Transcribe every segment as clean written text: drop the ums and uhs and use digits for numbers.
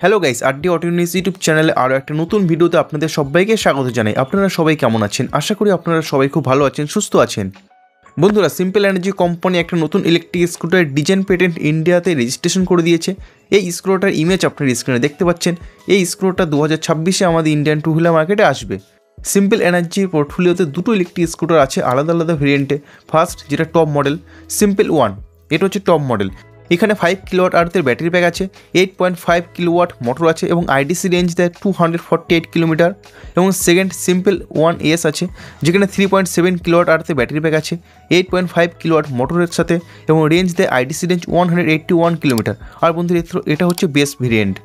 Hello guys, RD auto news YouTube চ্যানেলে আরও একটা নতুন ভিডিওতে আপনাদের সবাইকে স্বাগত জানাই। আপনারা সবাই কেমন আছেন? আশা করি আপনারা সবাই খুব ভালো আছেন, সুস্থ আছেন। বন্ধুরা, সিম্পল এনার্জি কোম্পানি একটা নতুন ইলেকট্রিক স্কুটারের ডিজাইন পেটেন্ট ইন্ডিয়াতে রেজিস্ট্রেশন করে দিয়েছে। এই স্কুটারটার ইমেজ আপনার স্ক্রিনে দেখতে পাচ্ছেন। এই স্কুটারটা 2026-এ আমাদের ইন্ডিয়ান টু হুইলার মার্কেটে আসবে। সিম্পল এনার্জির পোর্টফোলিওতে দুটো ইলেকট্রিক স্কুটার আছে আলাদা আলাদা ভেরিয়েন্টে। ফার্স্ট, যেটা টপ মডেল সিম্পল 1, এটা হচ্ছে টপ মডেল। এখানে 5 কিলোওয়াট আর্থের ব্যাটারি প্যাক আছে, 8.5 কিলোওয়াট মোটর আছে এবং আইডিসি রেঞ্জ দেয় 248 কিলোমিটার। এবং সেকেন্ড সিম্পল 1S আছে, যেখানে 3.7 কিলোওয়াট আর্থের ব্যাটারি প্যাক আছে, 8.5 কিলোওয়াট মোটরের সাথে এবং রেঞ্জ দেয় আইডিসি রেঞ্জ 181 কিলোমিটার। আর বন্ধুরা, এটা হচ্ছে বেস ভেরিয়েন্ট।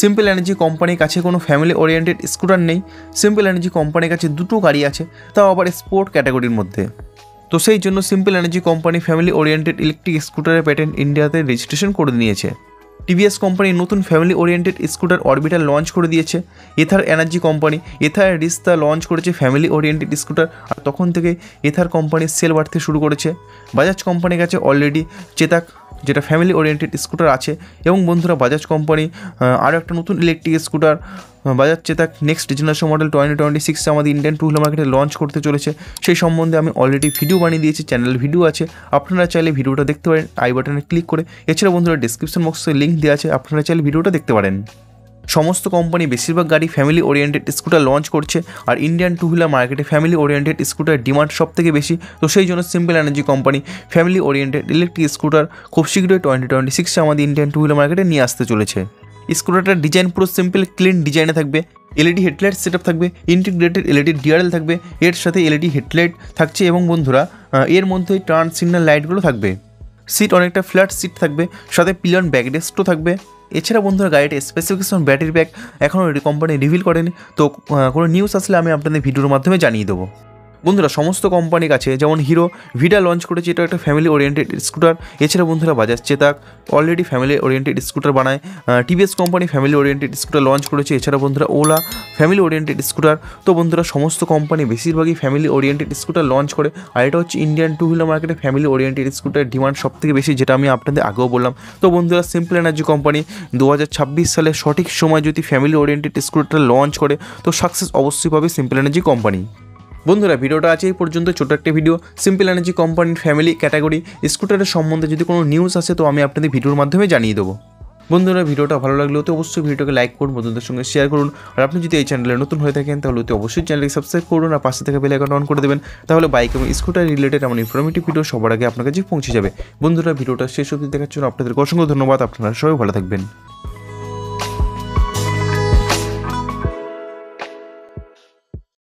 সিম্পল এনার্জি কোম্পানির কাছে কোনো ফ্যামিলি ওরিয়েন্টেড স্কুটার নেই। সিম্পল এনার্জি কোম্পানির কাছে দুটো গাড়ি আছে, তাও আবার স্পোর্ট ক্যাটাগরির মধ্যে। তো সেই জন্য simple energy company family oriented electric স্কুটারের প্যাটেন্ট ইন্ডিয়াতে রেজিস্ট্রেশন করে নিয়েছে। টিভিএস কোম্পানি নতুন family oriented scooter orbiter launch করে দিয়েছে। Ather energy company Ather Rizta launch করেছে ফ্যামিলি ওরিয়েন্টেড স্কুটার, আর তখন থেকে এথার কোম্পানির সেল বাড়তে শুরু করেছে। বাজাজ কোম্পানির কাছে অলরেডি চেতাক, যেটা ফ্যামিলি ওরিয়েন্টেড স্কুটার আছে। এবং বন্ধুরা, বাজাজ কোম্পানি আরও একটা নতুন electric scooter Bajaj Chetak next generation model 2026 আমাদের ইন্ডিয়ান টু হুইলার মার্কেটে লঞ্চ করতে চলেছে। সেই সম্বন্ধে আমি অলরেডি ভিডিও বানিয়ে দিয়েছি, চ্যানেল ভিডিও আছে, আপনারা চাইলে ভিডিওটা দেখতে পারেন আই বাটনে ক্লিক করে। এছাড়া বন্ধুরা, ডিসক্রিপশন বক্সে লিঙ্ক দেওয়া আছে, আপনারা চাইলে ভিডিওটা দেখতে পারেন। সমস্ত কোম্পানি বেশিরভাগ গাড়ি ফ্যামিলি ওরিয়েন্টেড স্কুটার লঞ্চ করছে, আর ইন্ডিয়ান টু হুইলার মার্কেটে ফ্যামিলি ওরিয়েন্টেড স্কুটার ডিমান্ড সব থেকে বেশি। তো সেই জন্য simple energy company family oriented electric scooter খুব শীঘ্রই 2026-এ আমাদের ইন্ডিয়ান টু হুইলার মার্কেটে নিয়ে আসতে চলেছে। স্কুটারটার ডিজাইন পুরো সিম্পল ক্লিন ডিজাইনে থাকবে। এলইডি হেডলাইট সেটআপ থাকবে, ইন্টিগ্রেটেড এলইডি ডিআরএল থাকবে, এর সাথে এলইডি হেডলাইট থাকছে। এবং বন্ধুরা, এর মধ্যে টার্ন সিগন্যাল লাইটগুলো থাকবে। সিট অনেকটা ফ্ল্যাট সিট থাকবে, সাথে পিলিয়ন ব্যাকরেস্টও থাকবে। এছাড়া বন্ধুরা, গাড়িটির স্পেসিফিকেশন ব্যাটারি প্যাক এখনও কোম্পানি রিভিল করেনি, তো কোনো নিউজ আসলে আমি আপনাদের ভিডিওর মাধ্যমে জানিয়ে দেবো। বন্ধুরা, সমস্ত কোম্পানির কাছে যেমন হিরো ভিডা লঞ্চ করেছে, এটা একটা ফ্যামিলি ওরিয়েন্টেড স্কুটার। এছাড়া বন্ধুরা, Bajaj Chetak already family oriented scooter বানায়। TVS company family oriented scooter launch করেছে। এছাড়া বন্ধুরা, ওলা ফ্যামিলি ওরিয়েন্টেড স্কুটার। তো বন্ধুরা, সমস্ত কোম্পানি বেশিরভাগই ফ্যামিলি ওরিয়েন্টেড স্কুটার লঞ্চ করে, আর এটা হচ্ছে ইন্ডিয়ান টু হুইলার মার্কেটে ফ্যামিলি ওরিয়েন্টেড স্কুটার ডিমান্ড সব থেকে বেশি, যেটা আমি আপনাদের আগেও বললাম। তো বন্ধুরা, সিম্পল এনার্জি কোম্পানি 2026 সালে সঠিক সময় যদি ফ্যামিলি ওরিয়েন্টেড স্কুটার লঞ্চ করে, তো সাকসেস অবশ্যই পাবে সিম্পল এনার্জি কোম্পানি। বন্ধুরা, ভিডিওটা আছে এই পর্যন্ত, ছোটো একটা ভিডিও। সিম্পল এনার্জি কোম্পানির ফ্যামিলি ক্যাটাগরি স্কুটারের সম্বন্ধে যদি কোনো নিউজ আসে, তো আমি আপনাদের ভিডিওর মাধ্যমে জানিয়ে দেবো। বন্ধুরা, ভিডিওটা ভালো লাগলে তো অবশ্যই ভিডিওটাকে লাইক করুন, বন্ধুদের সঙ্গে শেয়ার করুন। আর আপনি যদি এই চ্যানেলে নতুন হয়ে থাকেন, তাহলে অবশ্যই চ্যানেলকে সাবস্ক্রাইব করুন, আর পাশে থেকে বেল আইকন অন করে দেবেন। তাহলে বাইক এবং স্কুটার রিলেটেড এমন ইনফরমেটিভ ভিডিও সবার আগে আপনার কাছে পৌঁছে যাবে। বন্ধুরা, ভিডিওটা শেষ অবধি দেখার জন্য আপনাদেরকে অসংখ্য ধন্যবাদ। আপনারা সবাই ভালো থাকবেন।